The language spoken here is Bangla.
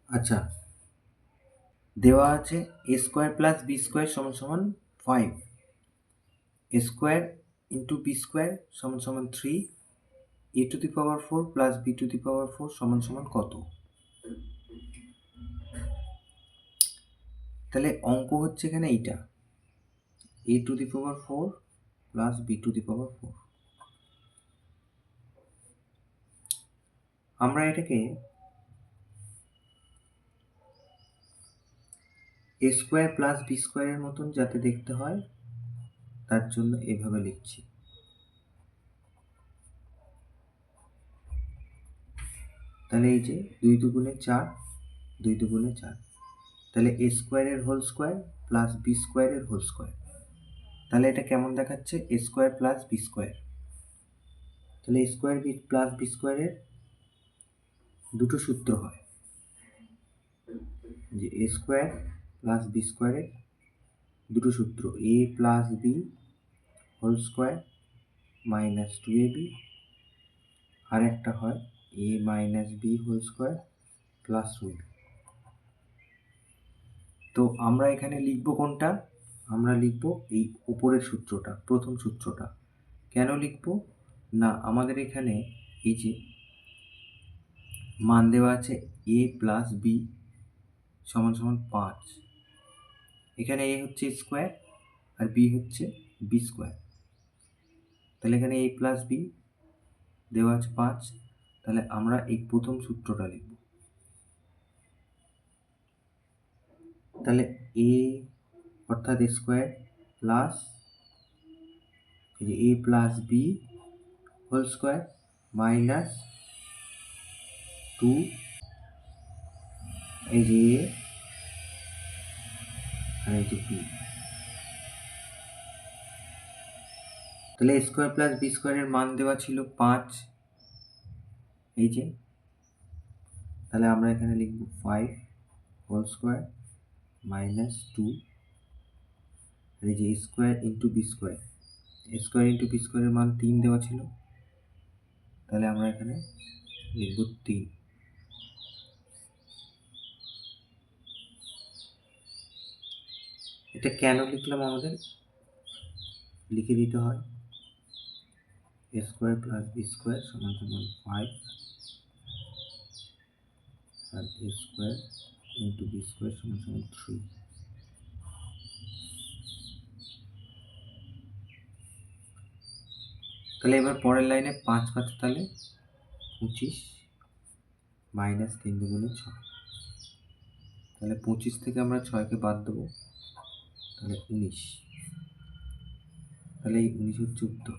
আচ্ছা, দেওয়া আছে a square plus b square সমান সমান 5, a square into B square সমান সমান 3, a to the power 4 plus b to the power 4 সমান সমান কত? তাহলে অঙ্ক হচ্ছে এখানে এইটা, a to the power 4 plus b to the power 4। আমরা এটাকে এ স্কোয়ার প্লাস বি স্কোয়ারের মতন যাতে দেখতে হয় তার জন্য এভাবে লিখছি। তাহলে এই যে 2 দুগুণে 4, 2 দুগুণে 4, তাহলে এ স্কোয়ারের হোল স্কোয়ার প্লাস বি স্কোয়ারের হোল স্কোয়ার। তাহলে এটা কেমন দেখাচ্ছে? এ স্কোয়ার প্লাস বি স্কোয়ার। তাহলে এ স্কোয়ার বি প্লাস বি স্কোয়ারের দুটো সূত্র হয়, যে এ স্কোয়ার প্লাস বি স্কোয়ারের দুটো সূত্র, a plus b whole square minus 2ab, আর একটা হয় a minus b whole square plus 2ab। তো আমরা এখানে লিখব কোনটা? আমরা লিখব এই উপরের সূত্রটা, প্রথম সূত্রটা। কেন লিখব না, আমাদের এখানে এই যে মান দেওয়া আছে এ প্লাস বি সমান সমান 5, এখানে এ হচ্ছে স্কোয়ার আর বি হচ্ছে বি স্কোয়ার। তাহলে এখানে এ প্লাস বি দেওয়া আছে 5, তাহলে আমরা এই প্রথম সূত্রটা লিখব। তাহলে এ অর্থাৎ স্কোয়ার প্লাস এই যে a plus b whole square minus 2 এই যে এ আর এই যে বি। তাহলে এ স্কোয়ার প্লাস বি স্কোয়ারের মান দেওয়া ছিল 5, এই যে, তাহলে আমরা এখানে লিখব 5 হোল স্কোয়ার মাইনাস 2, এই যে square into B square, square into B স্কোয়ারের মান 3 দেওয়া ছিল, তাহলে আমরা এখানে লিখব 3। এটা কেন লিখলাম আমাদের লিখে দিতে হয়, এ স্কোয়ার প্লাস বি স্কোয়ার সমান সমান 5 আর এ স্কোয়ার ইন্টু বি স্কোয়ার সমান সমান 3। তাহলে এবার পরের লাইনে 5 5 তাহলে 25 মাইনাস 3 দুগুণে 6, তাহলে 25 থেকে আমরা 6কে বাদ দেবো, তাহলে 19, তাহলে এই 19 হচ্ছে উত্তর।